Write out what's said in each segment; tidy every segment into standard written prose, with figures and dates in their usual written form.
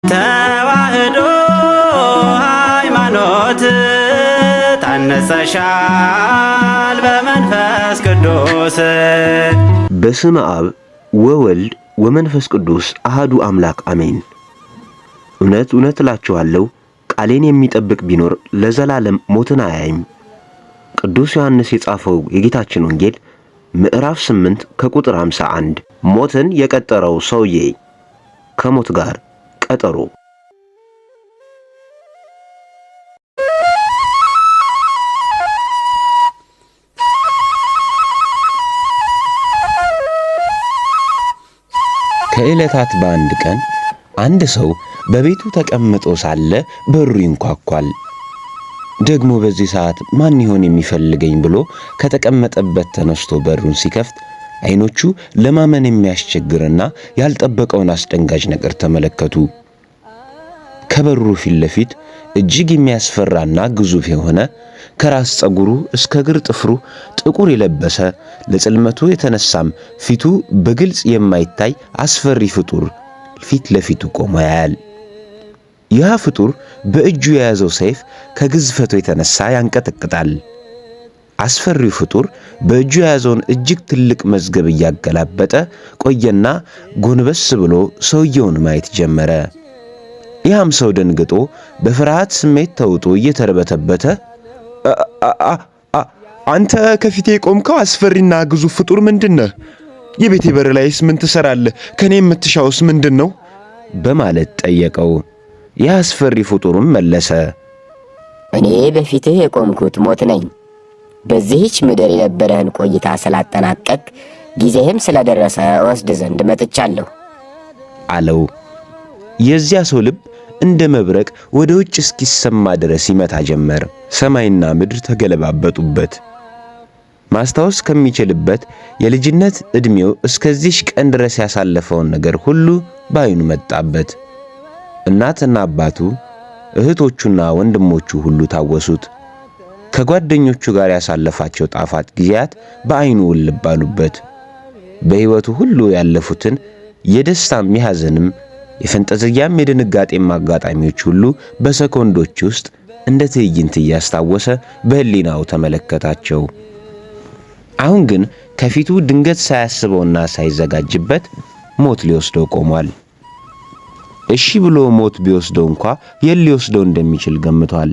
ተዋህዶ ሃይማኖት ታነጸሻል በመንፈስ ቅዱስ። በስመ አብ ወወልድ ወመንፈስ ቅዱስ አሃዱ አምላክ አሜን። እውነት እውነት እላችኋለሁ ቃሌን የሚጠብቅ ቢኖር ለዘላለም ሞትን አያይም። ቅዱስ ዮሐንስ የጻፈው የጌታችን ወንጌል ምዕራፍ 8 ከቁጥር 51። ሞትን የቀጠረው ሰውዬ ከሞት ጋር ቀጠሮ። ከዕለታት በአንድ ቀን አንድ ሰው በቤቱ ተቀምጦ ሳለ በሩ ይንኳኳል። ደግሞ በዚህ ሰዓት ማን ይሆን የሚፈልገኝ ብሎ ከተቀመጠበት ተነስቶ በሩን ሲከፍት አይኖቹ ለማመን የሚያስቸግርና ያልጠበቀውን አስደንጋጭ ነገር ተመለከቱ። ከበሩ ፊት ለፊት እጅግ የሚያስፈራና ግዙፍ የሆነ ከራስ ፀጉሩ እስከ እግር ጥፍሩ ጥቁር የለበሰ ለጽልመቱ የተነሳም ፊቱ በግልጽ የማይታይ አስፈሪ ፍጡር ፊት ለፊቱ ቆሞ ያያል። ያ ፍጡር በእጁ የያዘው ሰይፍ ከግዝፈቱ የተነሳ ያንቀጠቅጣል። አስፈሪው ፍጡር በእጁ የያዘውን እጅግ ትልቅ መዝገብ እያገላበጠ ቆየና ጎንበስ ብሎ ሰውየውን ማየት ጀመረ። ያም ሰው ደንግጦ በፍርሃት ስሜት ተውጦ እየተርበተበተ አንተ ከፊቴ ቆምከው አስፈሪና ግዙፍ ፍጡር ምንድነህ? የቤቴ በር ላይስ ምን ትሰራለህ? ከኔ የምትሻውስ ምንድነው? በማለት ጠየቀው። ያ አስፈሪ ፍጡርም መለሰ፣ እኔ በፊትህ የቆምኩት ሞት ነኝ። በዚህች ምድር የነበረህን ቆይታ ስላጠናቀቅ ጊዜህም ስለደረሰ ወስድ ዘንድ መጥቻለሁ አለው። የዚያ ሰው ልብ እንደ መብረቅ ወደ ውጭ እስኪሰማ ድረስ ይመታ ጀመር። ሰማይና ምድር ተገለባበጡበት። ማስታወስ ከሚችልበት የልጅነት ዕድሜው እስከዚህ ቀን ድረስ ያሳለፈውን ነገር ሁሉ ባይኑ መጣበት። እናትና አባቱ፣ እህቶቹና ወንድሞቹ ሁሉ ታወሱት። ከጓደኞቹ ጋር ያሳለፋቸው ጣፋጭ ጊዜያት በአይኑ ውልብ አሉበት። በሕይወቱ ሁሉ ያለፉትን የደስታም የሐዘንም የፈንጠዝያም የድንጋጤም አጋጣሚዎች ሁሉ በሰኮንዶች ውስጥ እንደ ትዕይንት እያስታወሰ በሕሊናው ተመለከታቸው። አሁን ግን ከፊቱ ድንገት ሳያስበውና ሳይዘጋጅበት ሞት ሊወስደው ቆሟል። እሺ ብሎ ሞት ቢወስደው እንኳ የት ሊወስደው እንደሚችል ገምቷል።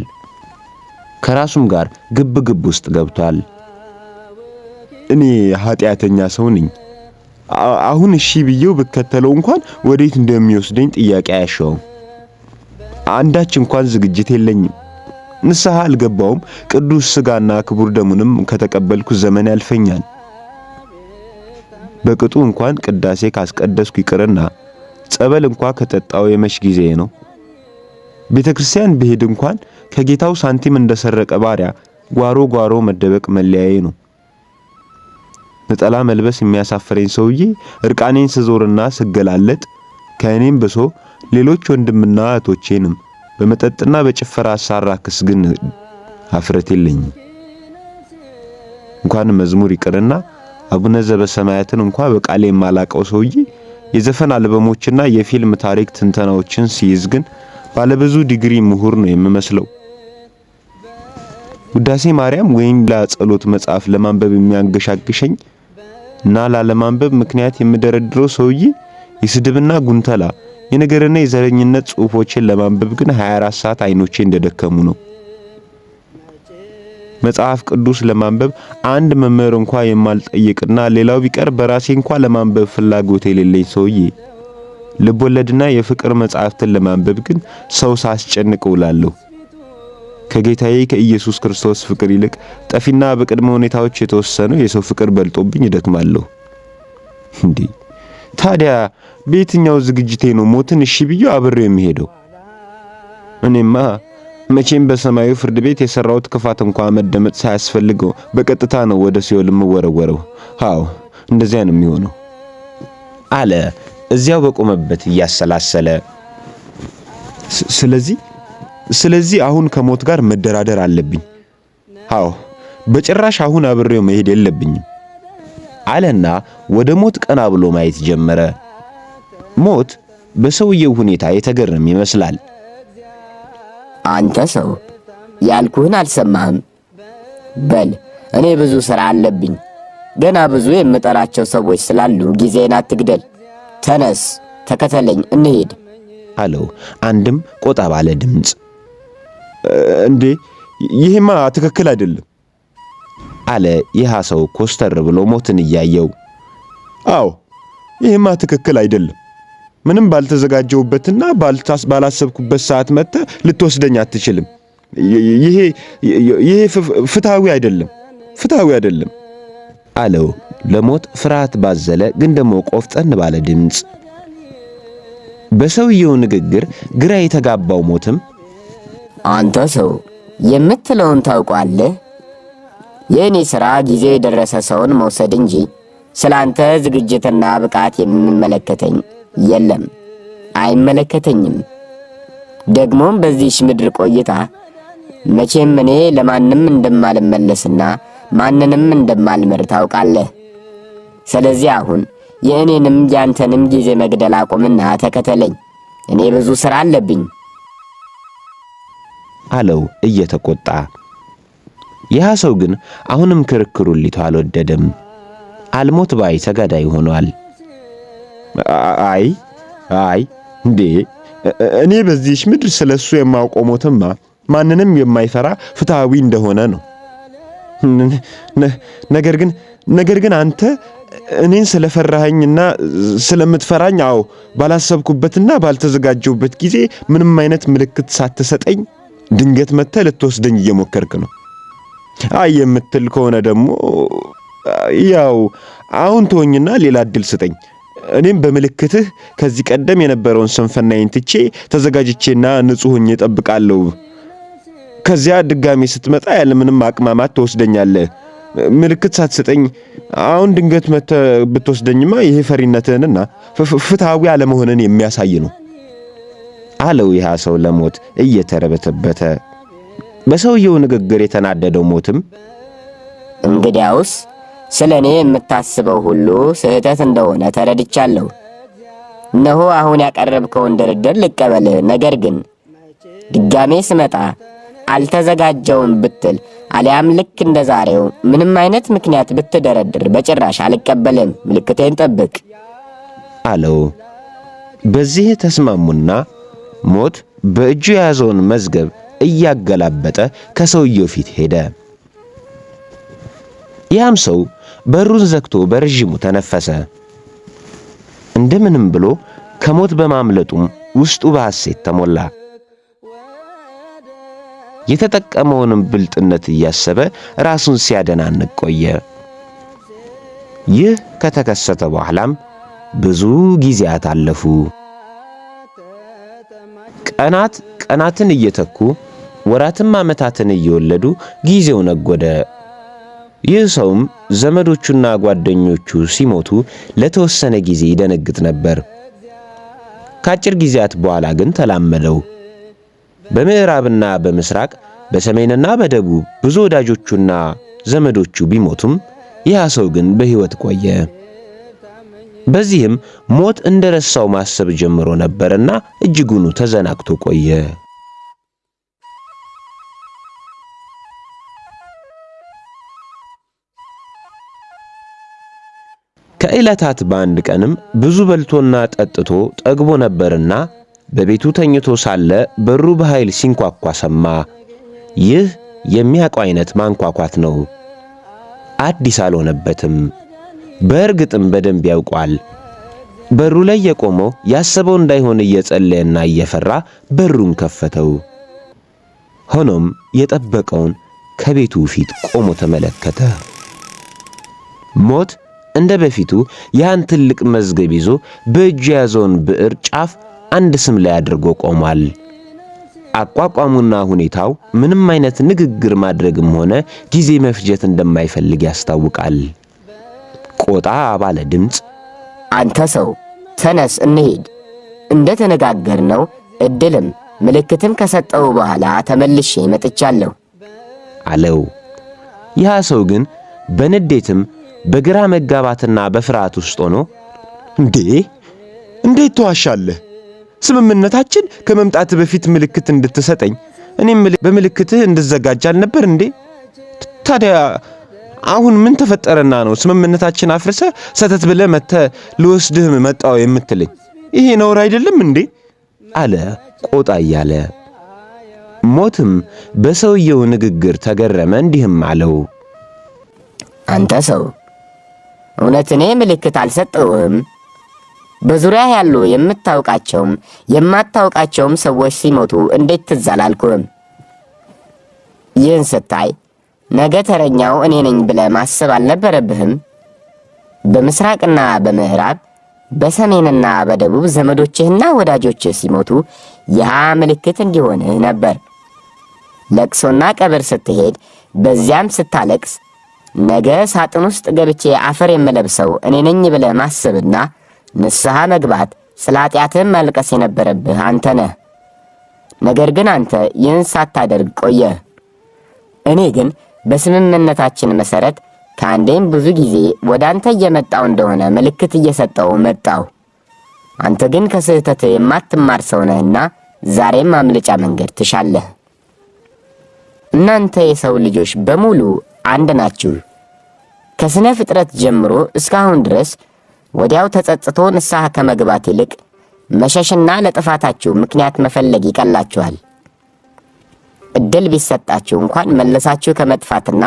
ከራሱም ጋር ግብ ውስጥ ገብቷል። እኔ ኃጢአተኛ ሰው ነኝ። አሁን እሺ ብዬው ብከተለው እንኳን ወዴት እንደሚወስደኝ ጥያቄ አያሻውም። አንዳች እንኳን ዝግጅት የለኝም። ንስሐ አልገባውም። ቅዱስ ሥጋና ክቡር ደሙንም ከተቀበልኩ ዘመን ያልፈኛል። በቅጡ እንኳን ቅዳሴ ካስቀደስኩ ይቅርና ጸበል እንኳን ከጠጣው የመሽ ጊዜ ነው። ቤተክርስቲያን ብሄድ እንኳን ከጌታው ሳንቲም እንደሰረቀ ባሪያ ጓሮ መደበቅ መለያዬ ነው። ነጠላ መልበስ የሚያሳፍረኝ ሰውዬ እርቃኔን ስዞርና ስገላለጥ ከእኔም ብሶ ሌሎች ወንድምና እህቶቼንም በመጠጥና በጭፈራ ሳራክስ ግን አፍረት የለኝም። እንኳን መዝሙር ይቅርና አቡነ ዘበሰማያትን እንኳን በቃሌ የማላቀው ሰውዬ የዘፈን አልበሞችና የፊልም ታሪክ ትንተናዎችን ሲይዝ ግን ባለብዙ ዲግሪ ምሁር ነው የምመስለው። ውዳሴ ማርያም ወይም ለጸሎት መጽሐፍ ለማንበብ የሚያንገሻግሸኝ እና ላለማንበብ ምክንያት የምደረድረው ሰውዬ የስድብና ጉንተላ የነገርና የዘረኝነት ጽሑፎችን ለማንበብ ግን 24 ሰዓት አይኖቼ እንደደከሙ ነው። መጽሐፍ ቅዱስ ለማንበብ አንድ መምህር እንኳን የማልጠይቅና ሌላው ቢቀር በራሴ እንኳን ለማንበብ ፍላጎት የሌለኝ ሰውዬ ልቦለድና የፍቅር መጽሐፍትን ለማንበብ ግን ሰው ሳስጨንቅ ውላለሁ። ከጌታዬ ከኢየሱስ ክርስቶስ ፍቅር ይልቅ ጠፊና በቅድመ ሁኔታዎች የተወሰነው የሰው ፍቅር በልጦብኝ እደክማለሁ። እንዴ ታዲያ በየትኛው ዝግጅቴ ነው ሞትን እሺ ብዬ አብሬው የሚሄደው? እኔማ መቼም በሰማዩ ፍርድ ቤት የሰራሁት ክፋት እንኳን መደመጥ ሳያስፈልገው በቀጥታ ነው ወደ ሲኦል የምወረወረው። አዎ እንደዚያ ነው የሚሆነው አለ እዚያው በቆመበት እያሰላሰለ። ስለዚህ አሁን ከሞት ጋር መደራደር አለብኝ። አዎ በጭራሽ አሁን አብሬው መሄድ የለብኝም አለና ወደ ሞት ቀና ብሎ ማየት ጀመረ። ሞት በሰውየው ሁኔታ የተገረመ ይመስላል። አንተ ሰው ያልኩህን አልሰማህም? በል እኔ ብዙ ሥራ አለብኝ። ገና ብዙ የምጠራቸው ሰዎች ስላሉ ጊዜን አትግደል። ተነስ፣ ተከተለኝ፣ እንሂድ አለው አንድም ቆጣ ባለ ድምፅ። እንዴ ይሄማ ትክክል አይደለም አለ ይህ ሰው ኮስተር ብሎ ሞትን እያየው። አዎ ይሄማ ትክክል አይደለም። ምንም ባልተዘጋጀውበትና ባላሰብኩበት ሰዓት መጥተህ ልትወስደኝ አትችልም። ይሄ ፍትሃዊ አይደለም አለው ለሞት ፍርሃት ባዘለ ግን ደግሞ ቆፍጠን ባለ ድምፅ። በሰውየው ንግግር ግራ የተጋባው ሞትም አንተ ሰው የምትለውን ታውቃለህ? የእኔ ሥራ ጊዜ የደረሰ ሰውን መውሰድ እንጂ ስላንተ ዝግጅትና ብቃት የሚመለከተኝ የለም፣ አይመለከተኝም። ደግሞም በዚህች ምድር ቆይታ መቼም እኔ ለማንም እንደማልመለስና ማንንም እንደማልምር ታውቃለህ። ስለዚህ አሁን የእኔንም ያንተንም ጊዜ መግደል አቁምና ተከተለኝ፣ እኔ ብዙ ሥራ አለብኝ አለው እየተቆጣ። ያ ሰው ግን አሁንም ክርክሩን ሊተው አልወደደም። አልሞት ባይ ተጋዳይ ሆኗል። አይ እንዴ እኔ በዚህች ምድር ስለሱ የማውቀው ሞትማ ማንንም የማይፈራ ፍትሃዊ እንደሆነ ነው። ነገር ግን አንተ እኔን ስለፈራኸኝና ስለምትፈራኝ ባላሰብኩበትና ባልተዘጋጀውበት ጊዜ ምንም አይነት ምልክት ሳትሰጠኝ ድንገት መጥተህ ልትወስደኝ እየሞከርክ ነው። የምትል ከሆነ ደግሞ አሁን ተወኝና ሌላ እድል ስጠኝ። እኔም በምልክትህ ከዚህ ቀደም የነበረውን ስንፍናዬን ትቼ ተዘጋጅቼና ንጹህ ሆኜ እጠብቃለሁ። ከዚያ ድጋሜ ስትመጣ ያለምንም አቅማማት ትወስደኛለህ። ምልክት ሳትሰጠኝ አሁን ድንገት መጥተህ ብትወስደኝማ ይሄ ፈሪነትህንና ፍትሃዊ አለመሆንን የሚያሳይ ነው አለው ያ ሰው ለሞት እየተረበተበተ። በሰውየው ንግግር የተናደደው ሞትም እንግዲያውስ ስለኔ የምታስበው ሁሉ ስህተት እንደሆነ ተረድቻለሁ። እነሆ አሁን ያቀረብከውን ድርድር ልቀበልህ። ነገር ግን ድጋሜ ስመጣ አልተዘጋጀውም ብትል አሊያም ልክ እንደ ዛሬው ምንም አይነት ምክንያት ብትደረድር በጭራሽ አልቀበልም። ምልክቴን ጠብቅ አለው። በዚህ ተስማሙና ሞት በእጁ የያዘውን መዝገብ እያገላበጠ ከሰውየው ፊት ሄደ። ያም ሰው በሩን ዘግቶ በረጅሙ ተነፈሰ። እንደምንም ብሎ ከሞት በማምለጡም ውስጡ በሐሴት ተሞላ። የተጠቀመውንም ብልጥነት እያሰበ ራሱን ሲያደናንቅ ቆየ። ይህ ከተከሰተ በኋላም ብዙ ጊዜያት አለፉ። ቀናትን እየተኩ ወራትም ዓመታትን እየወለዱ ጊዜው ነጎደ። ይህ ሰውም ዘመዶቹና ጓደኞቹ ሲሞቱ ለተወሰነ ጊዜ ይደነግጥ ነበር። ከአጭር ጊዜያት በኋላ ግን ተላመደው። በምዕራብና በምስራቅ በሰሜንና በደቡብ ብዙ ወዳጆቹና ዘመዶቹ ቢሞቱም ያ ሰው ግን በሕይወት ቆየ። በዚህም ሞት እንደረሳው ማሰብ ጀምሮ ነበርና እጅጉኑ ተዘናግቶ ቆየ። ከዕለታት በአንድ ቀንም ብዙ በልቶና ጠጥቶ ጠግቦ ነበርና በቤቱ ተኝቶ ሳለ በሩ በኃይል ሲንኳኳ ሰማ። ይህ የሚያውቀው አይነት ማንኳኳት ነው። አዲስ አልሆነበትም። በእርግጥም በደንብ ያውቋል። በሩ ላይ የቆመው ያሰበው እንዳይሆን እየጸለየና እየፈራ በሩን ከፈተው። ሆኖም የጠበቀውን ከቤቱ ፊት ቆሞ ተመለከተ። ሞት እንደ በፊቱ ያን ትልቅ መዝገብ ይዞ በእጁ የያዘውን ብዕር ጫፍ አንድ ስም ላይ አድርጎ ቆሟል። አቋቋሙና ሁኔታው ምንም አይነት ንግግር ማድረግም ሆነ ጊዜ መፍጀት እንደማይፈልግ ያስታውቃል። ቆጣ ባለ ድምፅ አንተ ሰው ተነስ እንሂድ፣ እንደተነጋገርነው እድልም ምልክትም ከሰጠው በኋላ ተመልሼ መጥቻለሁ አለው። ያ ሰው ግን በንዴትም በግራ መጋባትና በፍርሃት ውስጥ ሆኖ እንዴት ተዋሻለህ? ስምምነታችን ከመምጣት በፊት ምልክት እንድትሰጠኝ እኔም በምልክትህ እንድዘጋጅ አልነበር እንዴ? ታዲያ አሁን ምን ተፈጠረና ነው ስምምነታችን አፍርሰ ሰተት ብለ መተ ልወስድህ መጣው የምትለኝ? ይሄ ነውር አይደለም እንዴ? አለ ቆጣ እያለ። ሞትም በሰውየው ንግግር ተገረመ፣ እንዲህም አለው፣ አንተ ሰው እውነት እኔ ምልክት አልሰጠውም? በዙሪያ ያሉ የምታውቃቸውም የማታውቃቸውም ሰዎች ሲሞቱ እንዴት ትዝ አላልኩህም? ይህን ስታይ ነገ ተረኛው እኔ ነኝ ብለህ ማሰብ አልነበረብህም? በምስራቅና በምዕራብ በሰሜንና በደቡብ ዘመዶችህና ወዳጆችህ ሲሞቱ ያ ምልክት እንዲሆንህ ነበር። ለቅሶና ቀብር ስትሄድ በዚያም ስታለቅስ ነገ ሳጥን ውስጥ ገብቼ አፈር የምለብሰው እኔ ነኝ ብለህ ማሰብና ንስሐ መግባት ስለ ኃጢአትህም ማልቀስ የነበረብህ አንተ ነህ። ነገር ግን አንተ ይህን ሳታደርግ ቆየህ። እኔ ግን በስምምነታችን መሠረት ከአንዴም ብዙ ጊዜ ወደ አንተ እየመጣው እንደሆነ ምልክት እየሰጠው መጣው። አንተ ግን ከስህተትህ የማትማር ሰው ነህና ዛሬም ማምለጫ መንገድ ትሻለህ። እናንተ የሰው ልጆች በሙሉ አንድ ናችሁ። ከስነ ፍጥረት ጀምሮ እስካሁን ድረስ ወዲያው ተጸጽቶ ንስሐ ከመግባት ይልቅ መሸሽና ለጥፋታችሁ ምክንያት መፈለግ ይቀላችኋል። እድል ቢሰጣችሁ እንኳን መለሳችሁ ከመጥፋትና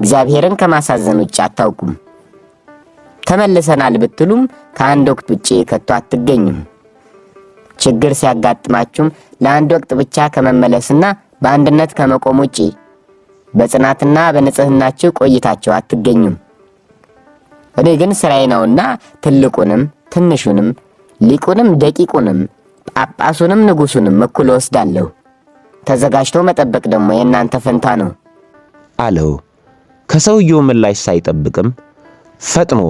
እግዚአብሔርን ከማሳዘን ውጭ አታውቁም። ተመልሰናል ብትሉም ከአንድ ወቅት ውጭ ከቶ አትገኙም። ችግር ሲያጋጥማችሁም ለአንድ ወቅት ብቻ ከመመለስና በአንድነት ከመቆም ውጭ በጽናትና በንጽህናችሁ ቆይታችሁ አትገኙም። እኔ ግን ስራዬ ነውና ትልቁንም ትንሹንም ሊቁንም ደቂቁንም ጳጳሱንም ንጉሱንም እኩል ወስዳለሁ። ተዘጋጅቶ መጠበቅ ደግሞ የእናንተ ፈንታ ነው አለው። ከሰውየው ምላሽ ሳይጠብቅም ፈጥኖ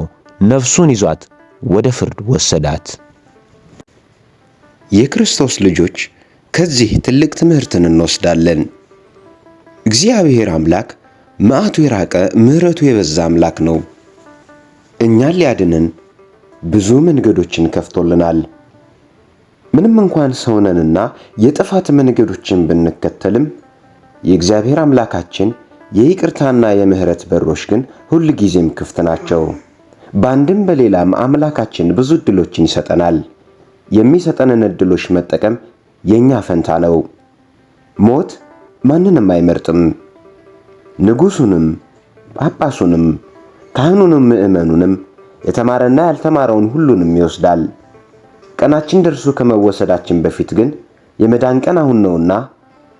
ነፍሱን ይዟት ወደ ፍርድ ወሰዳት። የክርስቶስ ልጆች ከዚህ ትልቅ ትምህርትን እንወስዳለን። እግዚአብሔር አምላክ መዓቱ የራቀ ምሕረቱ የበዛ አምላክ ነው። እኛን ሊያድነን ብዙ መንገዶችን ከፍቶልናል። ምንም እንኳን ሰውነንና የጥፋት መንገዶችን ብንከተልም የእግዚአብሔር አምላካችን የይቅርታና የምህረት በሮች ግን ሁል ጊዜም ክፍት ናቸው። በአንድም በሌላም አምላካችን ብዙ ዕድሎችን ይሰጠናል። የሚሰጠንን ዕድሎች መጠቀም የኛ ፈንታ ነው። ሞት ማንንም አይመርጥም። ንጉሱንም፣ ጳጳሱንም፣ ካህኑንም፣ ምእመኑንም፣ የተማረና ያልተማረውን ሁሉንም ይወስዳል። ቀናችን ደርሶ ከመወሰዳችን በፊት ግን የመዳን ቀን አሁን ነውና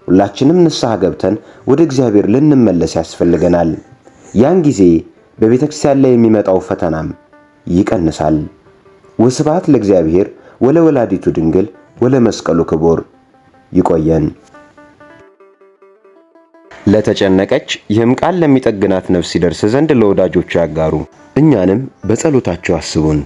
ሁላችንም ንስሐ ገብተን ወደ እግዚአብሔር ልንመለስ ያስፈልገናል። ያን ጊዜ በቤተ ክርስቲያን ላይ የሚመጣው ፈተናም ይቀንሳል። ወስብሐት ለእግዚአብሔር ወለወላዲቱ ድንግል ወለመስቀሉ ክቡር። ይቆየን። ለተጨነቀች ይህም ቃል ለሚጠግናት ነፍስ ይደርስ ዘንድ ለወዳጆቹ ያጋሩ። እኛንም በጸሎታቸው አስቡን።